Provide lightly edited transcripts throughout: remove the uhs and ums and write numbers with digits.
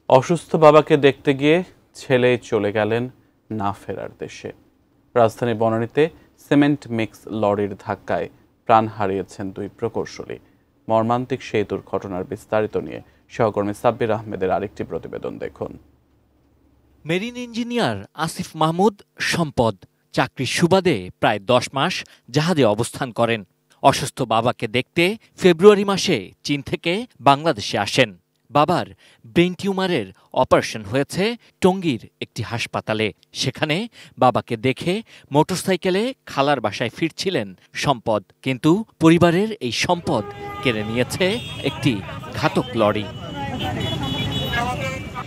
অসুস্থ বাবাকে দেখতে গিয়ে ছেলেই চলে গেলেন না ফেরার দেশে। রাজধানী বনানীতে সিমেন্ট মিক্স লরির ধাক্কায় প্রাণ হারিয়েছেন দুই প্রকৌশলী। মর্মান্তিক সেই দুর্ঘটনার বিস্তারিত নিয়ে সহকর্মী সাব্বির আহমেদের আরেকটি প্রতিবেদন দেখুন। মেরিন ইঞ্জিনিয়ার আসিফ মাহমুদ সম্পদ চাকরির সুবাদে প্রায় 10 মাস জাহাজে অবস্থান করেন। অসুস্থ বাবাকে দেখতে ফেব্রুয়ারি মাসে চীন থেকে বাংলাদেশে আসেন। বাবার ব্রেন টিউমারের অপারেশন হয়েছে টঙ্গীর একটি হাসপাতালে। সেখানে বাবাকে দেখে মোটরসাইকেলে খালার বাসায় ফিরছিলেন সম্পদ, কিন্তু পরিবারের এই সম্পদ কেড়ে নিয়েছে একটি ঘাতক লরি।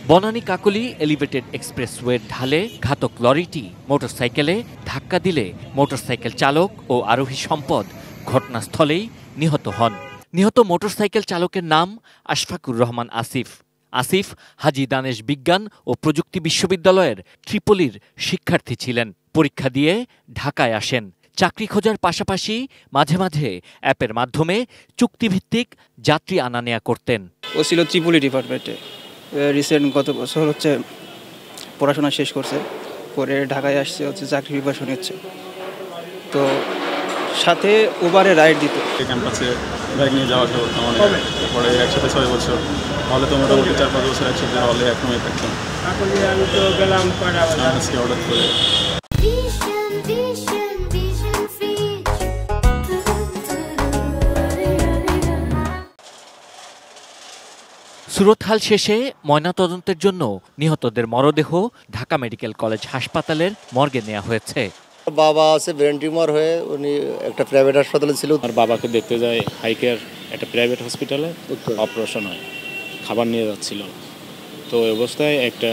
বনানী কাকলী এলিভেটেড এক্সপ্রেসওয়ের ঢালে ঘাতক লরিটি মোটরসাইকেলে ধাক্কা দিলে মোটরসাইকেল চালক ও আরোহী সম্পদ ঘটনাস্থলেই নিহত হন। নিহত মোটরসাইকেল চালকের নাম আশফাকুর রহমান আসিফ। আসিফ হাজী দানেশ বিজ্ঞান ও প্রযুক্তি বিশ্ববিদ্যালয়ের ট্রিপলির শিক্ষার্থী ছিলেন। পরীক্ষা দিয়ে ঢাকায় আসেন। চাকরি খোঁজার পাশাপাশি মাঝে মাঝে অ্যাপের মাধ্যমে চুক্তিভিত্তিক যাত্রী আনা নেয়া করতেন। ও ছিল ট্রিপলি ডিপার্টমেন্টে। রিসেন্ট গত বছর পড়াশোনা শেষ করছে, পরে ঢাকায় আসছে, চাকরি প্রিপারেশন নিচ্ছে। তো সাথে উবারে রাইড দিত। ক্যাম্পাসে বাইক নিয়ে যাওয়া তারপরে একসাথে 6 বছর, তাহলে তো মোটামুটি 4-5 বছর একসাথে হলে একসময় থাকতাম। আমি তো গেলাম আজকে অর্ডার করে। সুরতহাল শেষে ময়নাতদন্তের জন্য নিহতদের মরদেহ ঢাকা মেডিকেল কলেজ হাসপাতালের মর্গে নেওয়া হয়েছে। বাবা আছে ব্রেন টিউমার হয়ে, উনি একটা প্রাইভেট হাসপাতালে ছিল। আর বাবাকে দেখতে যায় হাইকেয়ার একটা প্রাইভেট হসপিটালে, অপারেশন হয়, খাবার নিয়ে যাচ্ছিল। তো এই অবস্থায় একটা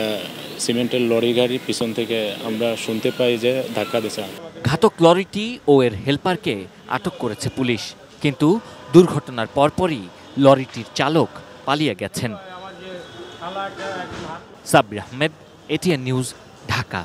সিমেন্টের লরি গাড়ি পিছন থেকে আমরা শুনতে পাই যে ধাক্কা দিয়েছে। ঘাতক লরিটি ও এর হেলপারকে আটক করেছে পুলিশ, কিন্তু দুর্ঘটনার পরপরই লরিটির চালক পালিয়ে গেছেন। Sabbir Ahmed, ATN news, Dhaka.